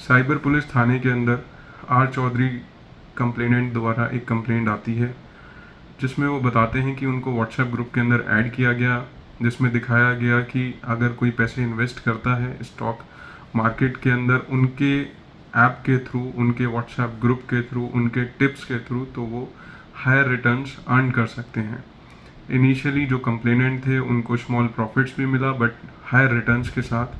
Cyber police थाने के अंदर are Chaudhary complainant द्वारा एक कंप्लेंट आती है जिसमें वो बताते हैं कि उनको व्हाट्सएप ग्रुप के अंदर ऐड किया गया, जिसमें दिखाया गया कि अगर कोई पैसे इन्वेस्ट करता है स्टॉक मार्केट के अंदर उनके ऐप के थ्रू, उनके व्हाट्सएप ग्रुप के थ्रू, उनके टिप्स के थ्रू, तो वो हायर रिटर्न्स अर्न कर सकते हैं। इनिशियली जो कंप्लेनेंट थे उनको स्मॉल प्रॉफिट्स भी मिला, बट हायर रिटर्न्स के साथ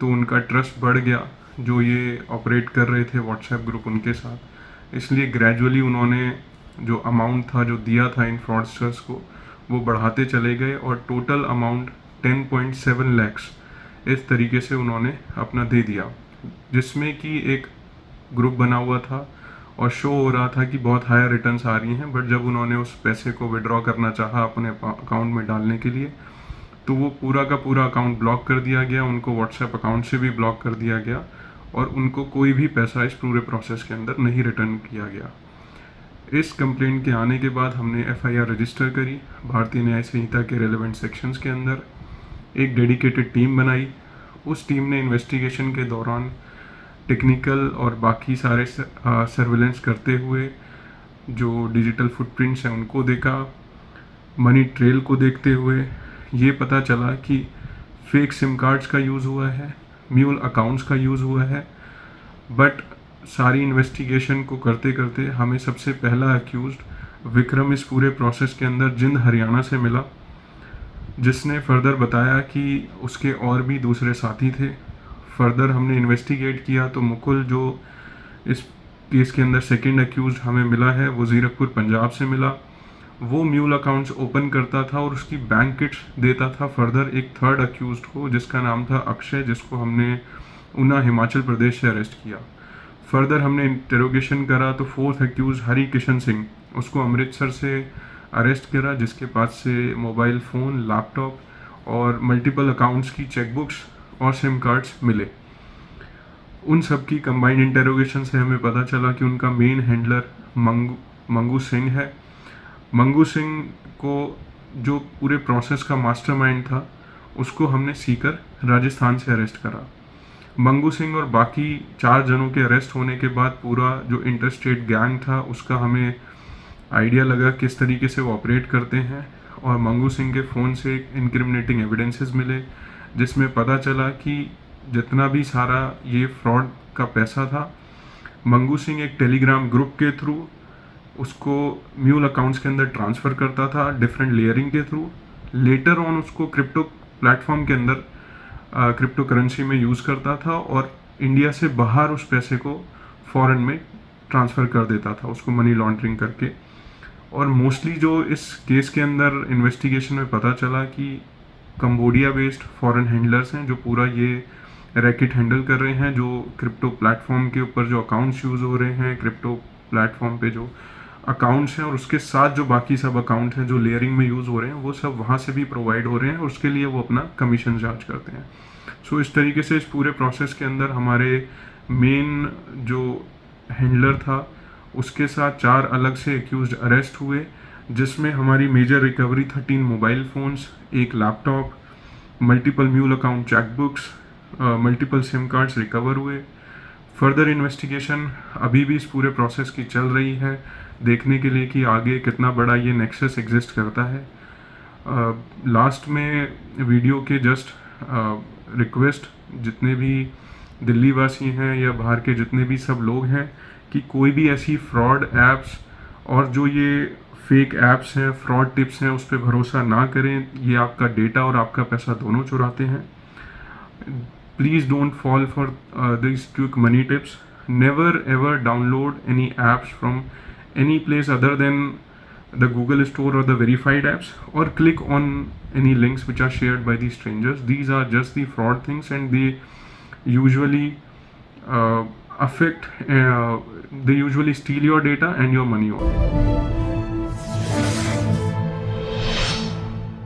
तो उनका ट्रस्ट बढ़ गया जो ये ऑपरेट कर रहे थे व्हाट्सएप ग्रुप उनके साथ। इसलिए ग्रेजुअली उन्होंने जो अमाउंट था जो दिया था इन फ्रॉडस्टर्स को वो बढ़ाते चले गए और टोटल अमाउंट 10.7 lakhs इस तरीके से उन्होंने अपना दे दिया, जिसमें कि एक ग्रुप बना हुआ था और शो हो रहा था कि बहुत हायर रिटर्न्स आ रही हैं। बट जब उन्होंने उस पैसे को विड्रॉ करना चाहा अपने अकाउंट में डालने के लिए तो वो पूरा का पूरा अकाउंट ब्लॉक कर दिया गया, उनको व्हाट्सएप अकाउंट से भी ब्लॉक कर दिया गया और उनको कोई भी पैसा इस पूरे प्रोसेस के अंदर नहीं रिटर्न किया गया। इस कंप्लेंट के आने के बाद हमने एफआईआर रजिस्टर करी, भारतीय न्याय संहिता के रेलेवेंट सेक्शंस के अंदर एक डेडिकेटेड टीम बनाई। उस टीम ने इन्वेस्टिगेशन के दौरान टेक्निकल और बाकी सारे सर्विलेंस करते हुए जो डिजिटल फुटप्रिंट्स हैं उनको देखा। मनी ट्रेल को देखते हुए ये पता चला कि फेक सिम कार्ड्स का यूज़ हुआ है, म्यूल अकाउंट्स का यूज़ हुआ है। बट सारी इन्वेस्टिगेशन को करते करते हमें सबसे पहला अक्यूज्ड विक्रम इस पूरे प्रोसेस के अंदर जिंद हरियाणा से मिला, जिसने फर्दर बताया कि उसके और भी दूसरे साथी थे। फर्दर हमने इन्वेस्टिगेट किया तो मुकुल जो इस केस के अंदर सेकंड अक्यूज्ड हमें मिला है वो ज़ीरकपुर पंजाब से मिला। वो म्यूल अकाउंट्स ओपन करता था और उसकी बैंक किट्स देता था फर्दर एक थर्ड अक्यूज्ड को जिसका नाम था अक्षय, जिसको हमने ऊना हिमाचल प्रदेश से अरेस्ट किया। फर्दर हमने इंटेरोगेशन करा तो फोर्थ अक्यूज हरी किशन सिंह, उसको अमृतसर से अरेस्ट करा जिसके पास से मोबाइल फ़ोन, लैपटॉप और मल्टीपल अकाउंट्स की चेकबुक्स और सिम कार्ड्स मिले। उन सब की कंबाइंड इंटेरोगेशन से हमें पता चला कि उनका मेन हैंडलर मंगू सिंह है। मंगू सिंह को जो पूरे प्रोसेस का मास्टरमाइंड था उसको हमने सीकर राजस्थान से अरेस्ट करा। मंगू सिंह और बाकी 4 जनों के अरेस्ट होने के बाद पूरा जो इंटरस्टेट गैंग था उसका हमें आइडिया लगा किस तरीके से वो ऑपरेट करते हैं और मंगू सिंह के फ़ोन से इनक्रिमिनेटिंग एविडेंसेस मिले जिसमें पता चला कि जितना भी सारा ये फ्रॉड का पैसा था मंगू सिंह एक टेलीग्राम ग्रुप के थ्रू उसको म्यूल अकाउंट्स के अंदर ट्रांसफ़र करता था डिफरेंट लेयरिंग के थ्रू। लेटर ऑन उसको क्रिप्टो प्लेटफॉर्म के अंदर क्रिप्टो करेंसी में यूज़ करता था और इंडिया से बाहर उस पैसे को फॉरेन में ट्रांसफ़र कर देता था उसको मनी लॉन्ड्रिंग करके। और मोस्टली जो इस केस के अंदर इन्वेस्टिगेशन में पता चला कि कंबोडिया बेस्ड फॉरेन हैंडलर्स हैं जो पूरा ये रैकेट हैंडल कर रहे हैं, जो क्रिप्टो प्लेटफॉर्म के ऊपर जो अकाउंट्स यूज़ हो रहे हैं, क्रिप्टो प्लेटफॉर्म पे जो अकाउंट्स हैं और उसके साथ जो बाकी सब अकाउंट हैं जो लेयरिंग में यूज़ हो रहे हैं वो सब वहाँ से भी प्रोवाइड हो रहे हैं और उसके लिए वो अपना कमीशन चार्ज करते हैं। सो इस तरीके से इस पूरे प्रोसेस के अंदर हमारे मेन जो हैंडलर था उसके साथ 4 अलग से एक्यूज्ड अरेस्ट हुए, जिसमें हमारी मेजर रिकवरी 13 मोबाइल फ़ोन्स, एक laptop, multiple mule account chequebooks, multiple SIM cards recover हुए। फर्दर इन्वेस्टिगेशन अभी भी इस पूरे प्रोसेस की चल रही है देखने के लिए कि आगे कितना बड़ा ये नेक्सस एग्जिस्ट करता है। लास्ट में वीडियो के जस्ट रिक्वेस्ट जितने भी दिल्ली वासी हैं या बाहर के जितने भी सब लोग हैं कि कोई भी ऐसी फ्रॉड ऐप्स और जो ये फेक ऐप्स हैं, फ्रॉड टिप्स हैं, उस पर भरोसा ना करें। ये आपका डेटा और आपका पैसा दोनों चुराते हैं। Please don't fall for these quick money tips. Never ever download any apps from any place other than the Google Store or the verified apps, or click on any links which are shared by these strangers. These are just the fraud things and they usually they usually steal your data and your money also.